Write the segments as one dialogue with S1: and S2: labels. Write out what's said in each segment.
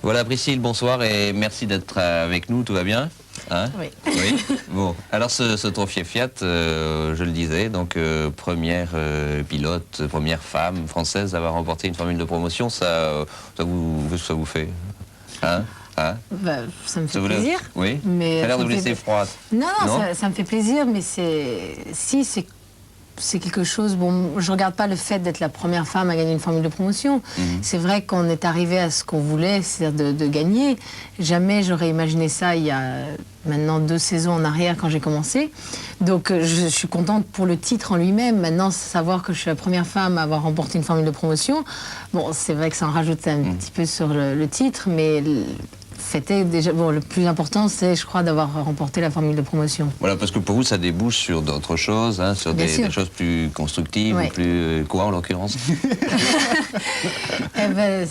S1: Voilà Priscille, bonsoir et merci d'être avec nous, tout va bien hein?
S2: Oui.
S1: Oui. Bon, alors ce trophée Fiat, je le disais, donc première pilote, première femme française à avoir remporté une formule de promotion, ça vous fait hein? Hein?
S2: Bah, ça me fait plaisir.
S1: Oui.
S2: Mais
S1: ça a l'air de vous laisser froide.
S2: Non, ça me fait plaisir, mais c'est quelque chose. Bon, je regarde pas le fait d'être la première femme à gagner une formule de promotion. C'est vrai qu'on est arrivé à ce qu'on voulait, c'est-à-dire de gagner. Jamais j'aurais imaginé ça il y a maintenant 2 saisons en arrière quand j'ai commencé. Donc je suis contente pour le titre en lui-même. Maintenant, savoir que je suis la première femme à avoir remporté une formule de promotion, bon, c'est vrai que ça en rajoute un petit peu sur le titre, mais déjà, bon, le plus important, c'est, je crois, d'avoir remporté la formule de promotion.
S1: Voilà, parce que pour vous, ça débouche sur d'autres choses, hein, sur des choses plus constructives,
S2: oui.
S1: ou plus... Quoi, en l'occurrence?
S2: Eh ben,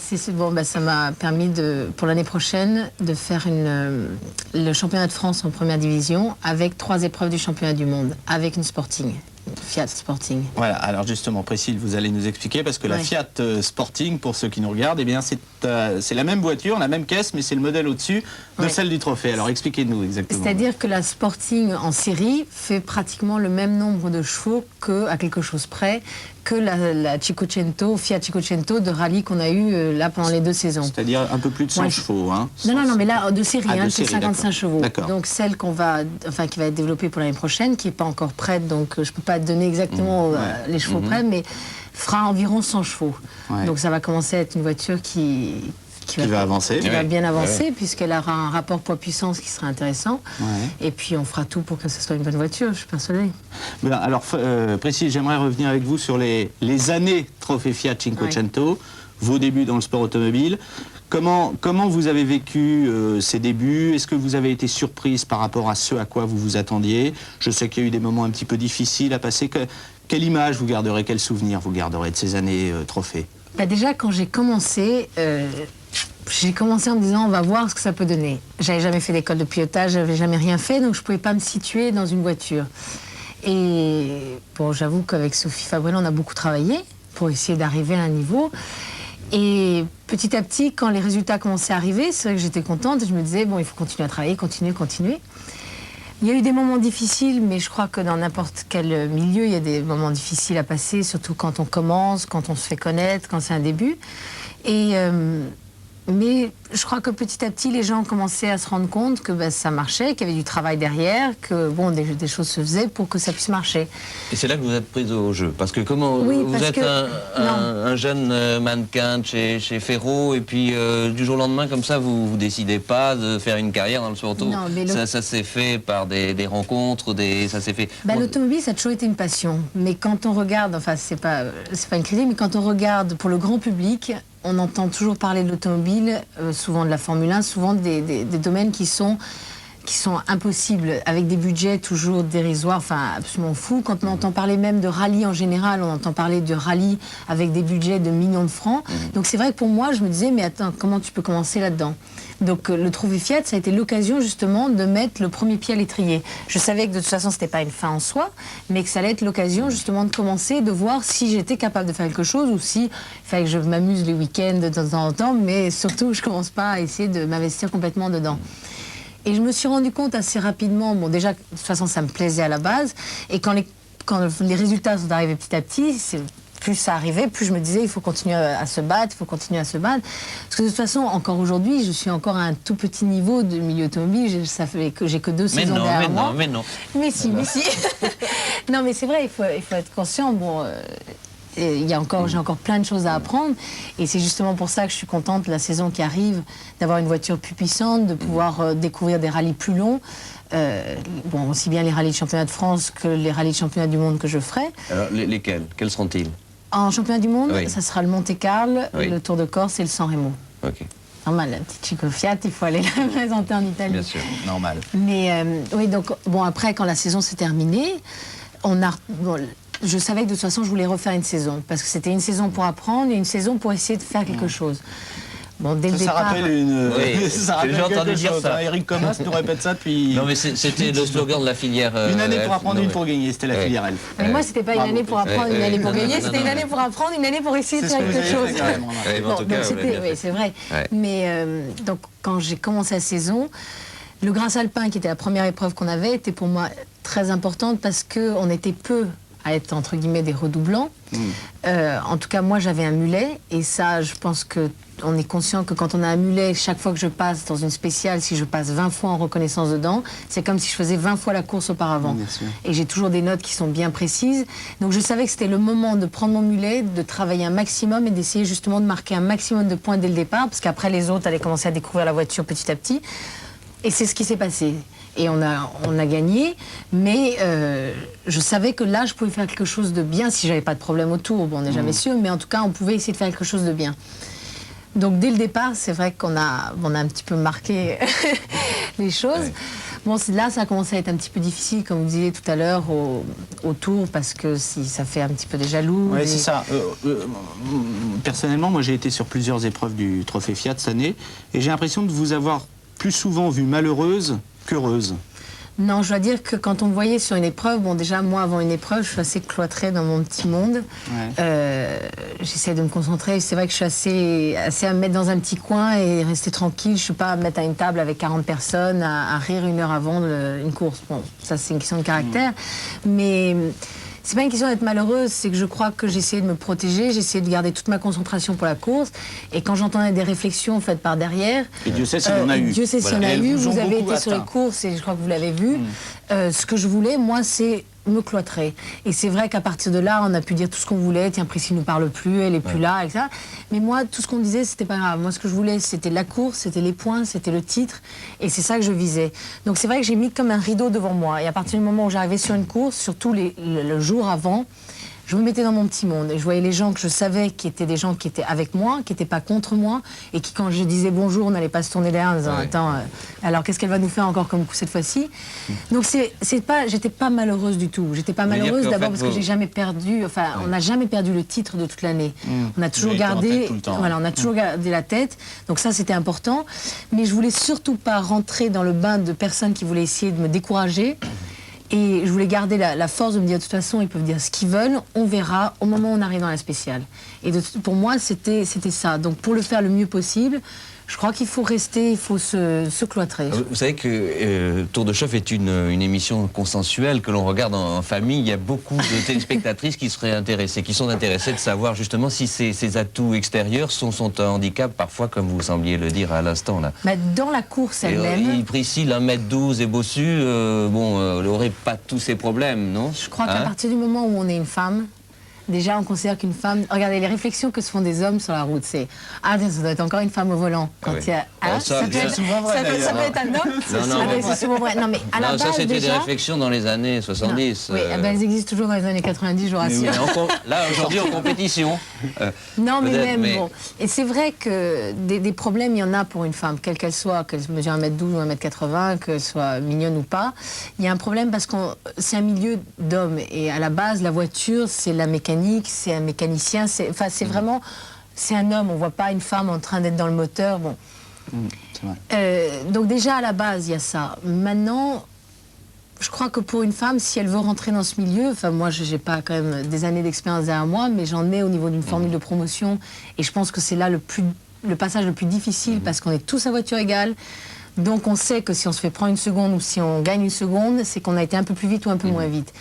S2: ça m'a permis, pour l'année prochaine, de faire le championnat de France en première division avec 3 épreuves du championnat du monde, avec une Sporting. Fiat Sporting.
S3: Voilà, alors justement, Priscille, vous allez nous expliquer, parce que la Fiat Sporting, pour ceux qui nous regardent, eh bien c'est la même voiture, la même caisse, mais c'est le modèle au-dessus de celle du trophée. Alors expliquez-nous exactement.
S2: C'est-à-dire que la Sporting en série fait pratiquement le même nombre de chevaux à quelque chose près que la Cinquecento, Fiat Cinquecento de rallye qu'on a eu là pendant les 2 saisons.
S3: C'est-à-dire un peu plus de 100 chevaux. Hein.
S2: Non, mais là, de série, c'est 55 chevaux.
S3: D'accord.
S2: Donc celle qui va être développée pour l'année prochaine, qui n'est pas encore prête, donc je ne peux pas te donner exactement les chevaux près, mais fera environ 100 chevaux.
S3: Ouais.
S2: Donc ça va commencer à être une voiture qui va avancer. Qui va bien avancer, puisqu'elle aura un rapport poids-puissance qui sera intéressant. Ouais. Et puis on fera tout pour que ce soit une bonne voiture, je suis persuadée.
S3: Bien, alors, Priscille, j'aimerais revenir avec vous sur les années Trophée Fiat Cinquecento, vos débuts dans le sport automobile. Comment vous avez vécu ces débuts? Est-ce que vous avez été surprise par rapport à ce à quoi vous vous attendiez? Je sais qu'il y a eu des moments un petit peu difficiles à passer. Quelle image vous garderez, quel souvenir vous garderez de ces années Trophée?
S2: Bah déjà, quand j'ai commencé en me disant on va voir ce que ça peut donner. J'avais jamais fait d'école de pilotage, j'avais jamais rien fait, donc je pouvais pas me situer dans une voiture. Et bon, j'avoue qu'avec Sophie Fabrel, on a beaucoup travaillé pour essayer d'arriver à un niveau. Et petit à petit, quand les résultats commençaient à arriver, c'est vrai que j'étais contente et je me disais bon, il faut continuer à travailler, continuer. Il y a eu des moments difficiles, mais je crois que dans n'importe quel milieu, il y a des moments difficiles à passer, surtout quand on commence, quand on se fait connaître, quand c'est un début. Mais je crois que petit à petit, les gens commençaient à se rendre compte que ça marchait, qu'il y avait du travail derrière, que bon, des choses se faisaient pour que ça puisse marcher.
S1: Et c'est là que vous êtes prise au jeu, parce que vous êtes un jeune mannequin de chez Ferro, et puis du jour au lendemain, comme ça, vous décidez pas de faire une carrière dans le sport auto. Ça s'est fait par des rencontres, ça s'est fait...
S2: L'automobile, ça a toujours été une passion. Mais quand on regarde, enfin, c'est pas une critique, mais quand on regarde pour le grand public, on entend toujours parler de l'automobile, souvent de la Formule 1, souvent des domaines qui sont impossibles, avec des budgets toujours dérisoires, enfin absolument fous. Quand on entend parler même de rallye en général, on entend parler de rallye avec des budgets de millions de francs. Donc c'est vrai que pour moi, je me disais, mais attends, comment tu peux commencer là-dedans? Donc le Trophée Fiat, ça a été l'occasion justement de mettre le premier pied à l'étrier. Je savais que de toute façon, c'était pas une fin en soi, mais que ça allait être l'occasion justement de commencer, de voir si j'étais capable de faire quelque chose ou si il fallait que je m'amuse les week-ends de temps en temps, mais surtout, je commence pas à essayer de m'investir complètement dedans. Et je me suis rendu compte assez rapidement, bon déjà, de toute façon, ça me plaisait à la base, et quand les résultats sont arrivés petit à petit, plus ça arrivait, plus je me disais, il faut continuer à se battre, Parce que de toute façon, encore aujourd'hui, je suis encore à un tout petit niveau de milieu automobile, ça fait que j'ai que 2 saisons derrière moi.
S1: Mais non.
S2: Mais si. Non, mais c'est vrai, il faut être conscient, bon... j'ai encore plein de choses à apprendre et c'est justement pour ça que je suis contente la saison qui arrive d'avoir une voiture plus puissante, de pouvoir découvrir des rallyes plus longs, aussi bien les rallyes de championnat de France que les rallyes de championnat du monde que je ferai. Alors
S1: lesquels? Quels seront-ils?
S2: En championnat du monde, ça sera le Monte-Carlo, le Tour de Corse et le San Remo.
S1: Ok.
S2: Normal, la petite Chico Fiat, il faut aller la présenter en Italie.
S1: Bien sûr, normal.
S2: Mais oui, donc après quand la saison s'est terminée, je savais que de toute façon, je voulais refaire une saison. Parce que c'était une saison pour apprendre et une saison pour essayer de faire quelque chose. Bon, dès le
S3: Ça
S2: départ...
S3: rappelle une...
S1: Oui,
S3: ça rappelle
S1: j'ai entendu
S3: quelque
S1: dire
S3: chose,
S1: ça.
S3: hein. Eric Comas nous répète ça depuis...
S1: Non mais c'était le slogan de la filière...
S3: une année pour
S1: Elf.
S3: apprendre, une pour gagner, c'était la filière Elf.
S2: Mais moi, c'était pas une
S3: Bravo,
S2: année pour apprendre, une année pour gagner, c'était une année pour apprendre, une année pour essayer de
S3: C'est ce
S2: faire
S3: que vous
S2: quelque
S3: avez
S2: chose.
S3: fait, carrément, là.
S1: Ouais, mais en tout cas, vous l'avez bien
S2: oui,
S1: fait.
S2: c'est vrai.
S1: Ouais.
S2: Mais donc, quand j'ai commencé la saison, le Grasse Alpin, qui était la première épreuve qu'on avait, était pour moi très importante parce qu'on était peu à être, entre guillemets, des redoublants. En tout cas, moi, j'avais un mulet, et ça, je pense que on est conscient que quand on a un mulet, chaque fois que je passe dans une spéciale, si je passe 20 fois en reconnaissance dedans, c'est comme si je faisais 20 fois la course auparavant.
S3: Bien sûr.
S2: Et j'ai toujours des notes qui sont bien précises. Donc je savais que c'était le moment de prendre mon mulet, de travailler un maximum et d'essayer justement de marquer un maximum de points dès le départ, parce qu'après les autres allaient commencer à découvrir la voiture petit à petit. Et c'est ce qui s'est passé. Et on a gagné, mais je savais que là, je pouvais faire quelque chose de bien si j'avais pas de problème autour. Bon, on n'est jamais sûr, mais en tout cas, on pouvait essayer de faire quelque chose de bien. Donc dès le départ, c'est vrai qu'on a un petit peu marqué les choses.
S1: Ouais.
S2: Bon, là, ça a commencé à être un petit peu difficile, comme vous disiez tout à l'heure, au tour, parce que si ça fait un petit peu des jaloux.
S3: Oui, c'est ça. Personnellement, moi, j'ai été sur plusieurs épreuves du Trophée Fiat cette année, et j'ai l'impression de vous avoir plus souvent vue malheureuse qu'heureuse.
S2: Non, je dois dire que quand on me voyait sur une épreuve, bon déjà moi avant une épreuve, je suis assez cloîtrée dans mon petit monde.
S3: Ouais.
S2: J'essaie de me concentrer. C'est vrai que je suis assez à me mettre dans un petit coin et rester tranquille. Je ne suis pas à me mettre à une table avec 40 personnes à rire une heure avant une course. Bon, ça c'est une question de caractère. Mais c'est pas une question d'être malheureuse, c'est que je crois que j'ai essayé de me protéger, j'ai essayé de garder toute ma concentration pour la course. Et quand j'entendais des réflexions faites par derrière...
S3: Et Dieu sait si on en a eu.
S2: Dieu sait si on
S3: Voilà.
S2: a
S3: Elles
S2: eu.
S3: vous ont
S2: Vous avez
S3: beaucoup
S2: été sur les
S3: atteint.
S2: courses et je crois que vous l'avez vu. Ce que je voulais, moi, c'est me cloîtrer. Et c'est vrai qu'à partir de là, on a pu dire tout ce qu'on voulait. Tiens, Priscille ne nous parle plus, elle est plus là, etc. Mais moi, tout ce qu'on disait, c'était pas grave. Moi, ce que je voulais, c'était la course, c'était les points, c'était le titre. Et c'est ça que je visais. Donc c'est vrai que j'ai mis comme un rideau devant moi. Et à partir du moment où j'arrivais sur une course, surtout le jour avant, je me mettais dans mon petit monde et je voyais les gens que je savais qui étaient des gens qui étaient avec moi, qui n'étaient pas contre moi et qui, quand je disais bonjour, n'allaient pas se tourner derrière en disant attends, alors qu'est-ce qu'elle va nous faire encore comme coup cette fois-ci? Donc j'étais pas malheureuse du tout. J'étais pas malheureuse d'abord parce que j'ai jamais perdu, enfin on n'a jamais perdu le titre de toute l'année. On a toujours gardé, voilà, on a toujours gardé la tête. Donc ça c'était important. Mais je voulais surtout pas rentrer dans le bain de personnes qui voulaient essayer de me décourager. Et je voulais garder la force de me dire, de toute façon, ils peuvent dire ce qu'ils veulent, on verra au moment où on arrive dans la spéciale. Et pour moi, c'était ça. Donc pour le faire le mieux possible, je crois qu'il faut rester, il faut se cloîtrer.
S1: Vous savez que Tour de Chauffe est une émission consensuelle que l'on regarde en famille. Il y a beaucoup de téléspectatrices qui seraient intéressées, qui sont intéressées de savoir justement si ces atouts extérieurs sont un handicap parfois, comme vous sembliez le dire à l'instant là.
S2: Bah, dans la course elle-même...
S1: Priscille, 1m12 et bossu, elle n'aurait pas tous ces problèmes, non?
S2: Je crois qu'à partir du moment où on est une femme, déjà, on considère qu'une femme... Regardez, les réflexions que se font des hommes sur la route, c'est « Ah, ça doit être encore une femme au volant. » Quand il y a...
S1: ça peut
S2: être un homme.
S1: Non,
S2: c'est souvent vrai. Non, mais à la base,
S1: ça, c'était
S2: déjà...
S1: des réflexions dans les années 70.
S2: Oui, elles existent toujours dans les années 90, je vous rassure.
S1: Là, aujourd'hui, en compétition.
S2: Non, mais même, bon. Et c'est vrai que des problèmes, il y en a pour une femme, quelle qu'elle soit, qu'elle mesure 1m12 ou 1m80, qu'elle soit mignonne ou pas. Il y a un problème parce que c'est un milieu d'hommes. Et à la base, la voiture, c'est la mécanique, c'est un mécanicien, c'est vraiment, c'est un homme, on voit pas une femme en train d'être dans le moteur, bon. Donc déjà à la base il y a ça. Maintenant, je crois que pour une femme, si elle veut rentrer dans ce milieu, enfin moi j'ai pas quand même des années d'expérience derrière moi, mais j'en ai au niveau d'une formule de promotion et je pense que c'est là le passage le plus difficile parce qu'on est tous à voiture égale. Donc on sait que si on se fait prendre une seconde ou si on gagne une seconde, c'est qu'on a été un peu plus vite ou un peu moins vite.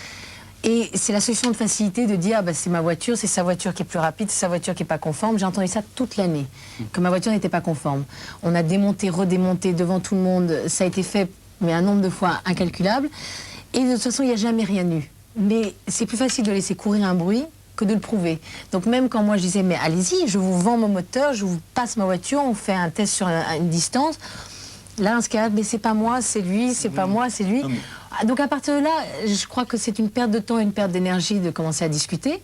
S2: Et c'est la solution de facilité de dire c'est ma voiture, c'est sa voiture qui est plus rapide, c'est sa voiture qui n'est pas conforme. J'ai entendu ça toute l'année, que ma voiture n'était pas conforme. On a démonté, redémonté devant tout le monde, ça a été fait, mais un nombre de fois incalculable. Et de toute façon, il n'y a jamais rien eu. Mais c'est plus facile de laisser courir un bruit que de le prouver. Donc même quand moi je disais, mais allez-y, je vous vends mon moteur, je vous passe ma voiture, on fait un test sur une distance. Là, dans ce cas-là, mais c'est pas moi, c'est lui, c'est pas moi, c'est lui. Donc à partir de là, je crois que c'est une perte de temps et une perte d'énergie de commencer à discuter.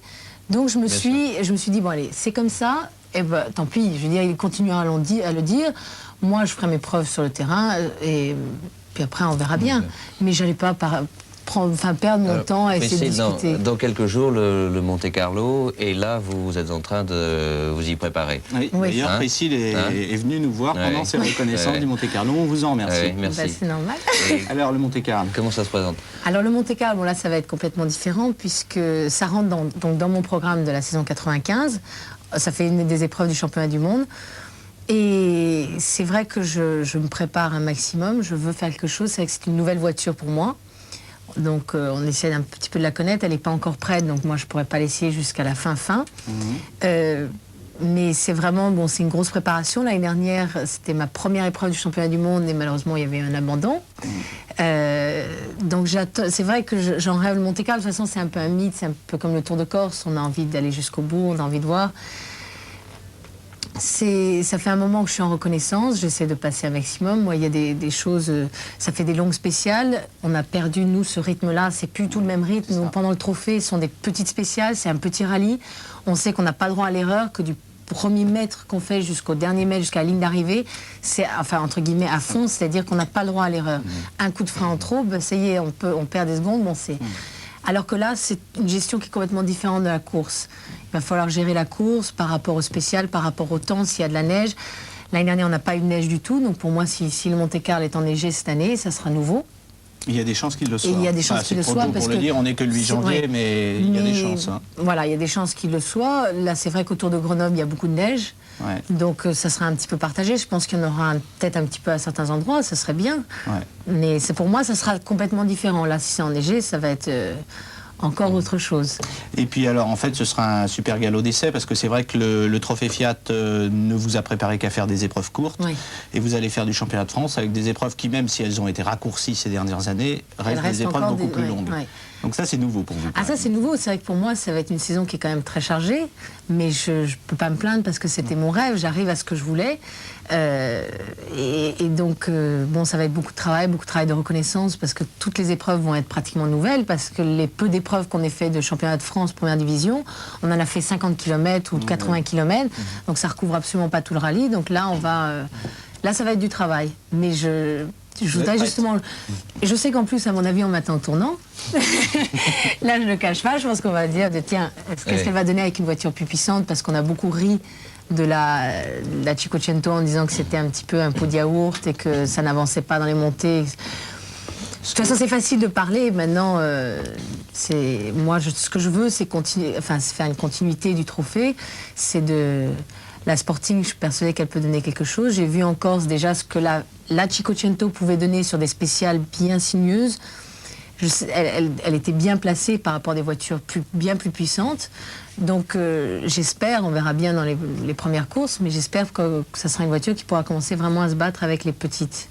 S2: Donc je me suis dit, bon allez, c'est comme ça, et ben tant pis, je veux dire, il continuera à le dire. Moi, je ferai mes preuves sur le terrain, et puis après, on verra bien. Mais j'allais pas perdre mon temps à essayer de discuter.
S1: Dans quelques jours, le Monte Carlo, et là, vous êtes en train de vous y préparer.
S3: Oui, d'ailleurs, Priscille est venue nous voir pendant ces reconnaissances du Monte Carlo. On vous en remercie.
S1: Merci.
S2: C'est normal.
S3: Alors, le Monte Carlo,
S1: comment ça se présente?
S2: Alors, le Monte Carlo, là, ça va être complètement différent, puisque ça rentre dans mon programme de la saison 95. Ça fait une des épreuves du championnat du monde. Et c'est vrai que je me prépare un maximum, je veux faire quelque chose, c'est une nouvelle voiture pour moi. Donc on essaie un petit peu de la connaître, elle n'est pas encore prête, donc moi je ne pourrais pas l'essayer jusqu'à la fin. Mais c'est vraiment, bon, c'est une grosse préparation. L'année dernière, c'était ma première épreuve du championnat du monde et malheureusement il y avait un abandon. Donc c'est vrai que j'en rêve. Le Monte Carlo, de toute façon c'est un peu un mythe, c'est un peu comme le Tour de Corse, on a envie d'aller jusqu'au bout, on a envie de voir. Ça fait un moment que je suis en reconnaissance, j'essaie de passer un maximum. Moi, il y a des choses, ça fait des longues spéciales. On a perdu, nous, ce rythme-là, c'est plus tout le même rythme. Donc, pendant le trophée, ce sont des petites spéciales, c'est un petit rallye. On sait qu'on n'a pas le droit à l'erreur, que du premier mètre qu'on fait jusqu'au dernier mètre, jusqu'à la ligne d'arrivée, c'est, enfin, entre guillemets, à fond, c'est-à-dire qu'on n'a pas le droit à l'erreur. Un coup de frein en trop, ben, ça y est, on perd des secondes, bon, c'est... Alors que là, c'est une gestion qui est complètement différente de la course. Il va falloir gérer la course par rapport au spécial, par rapport au temps, s'il y a de la neige. L'année dernière, on n'a pas eu de neige du tout. Donc pour moi, si le Monte Carlo est enneigé cette année, ça sera nouveau.
S3: Il y a des chances qu'il le soit.
S2: Et il y a des chances qu'il le soit.
S3: Pour le dire, on n'est que le 8 janvier, mais il y a des chances. Hein.
S2: Voilà, il y a des chances qu'il le soit. Là, c'est vrai qu'autour de Grenoble, il y a beaucoup de neige.
S3: Ouais.
S2: Donc ça sera un petit peu partagé. Je pense qu'il y en aura peut-être un petit peu à certains endroits, ça serait bien.
S3: Ouais.
S2: Mais pour moi, ça sera complètement différent. Là, si c'est enneigé, ça va être... encore autre chose.
S3: Et puis alors en fait ce sera un super galop d'essai parce que c'est vrai que le trophée Fiat ne vous a préparé qu'à faire des épreuves courtes et vous allez faire du championnat de France avec des épreuves qui même si elles ont été raccourcies ces dernières années restent des épreuves beaucoup plus longues. Donc ça c'est nouveau pour vous.
S2: Ah ça c'est nouveau, c'est vrai que pour moi ça va être une saison qui est quand même très chargée mais je ne peux pas me plaindre parce que c'était mon rêve, j'arrive à ce que je voulais et donc bon ça va être beaucoup de travail de reconnaissance parce que toutes les épreuves vont être pratiquement nouvelles parce que les peu d'épreuves qu'on ait fait de championnat de France première division, on en a fait 50 km ou 80 km donc ça recouvre absolument pas tout le rallye donc là on va là ça va être du travail mais je voudrais justement... Et je sais qu'en plus, à mon avis, on m'attend au tournant. Là, je ne le cache pas. Je pense qu'on va dire, tiens, qu'est-ce qu'elle va donner avec une voiture plus puissante parce qu'on a beaucoup ri de la Cinquecento en disant que c'était un petit peu un pot de yaourt et que ça n'avançait pas dans les montées. De toute façon, c'est facile de parler. Maintenant, moi, ce que je veux, c'est faire une continuité du trophée. C'est de... La Sporting, je suis persuadée qu'elle peut donner quelque chose. J'ai vu en Corse déjà ce que la Cinquecento pouvait donner sur des spéciales bien sinueuses. Elle était bien placée par rapport à des voitures bien plus puissantes. Donc j'espère, on verra bien dans les premières courses, mais j'espère que ça sera une voiture qui pourra commencer vraiment à se battre avec les petites.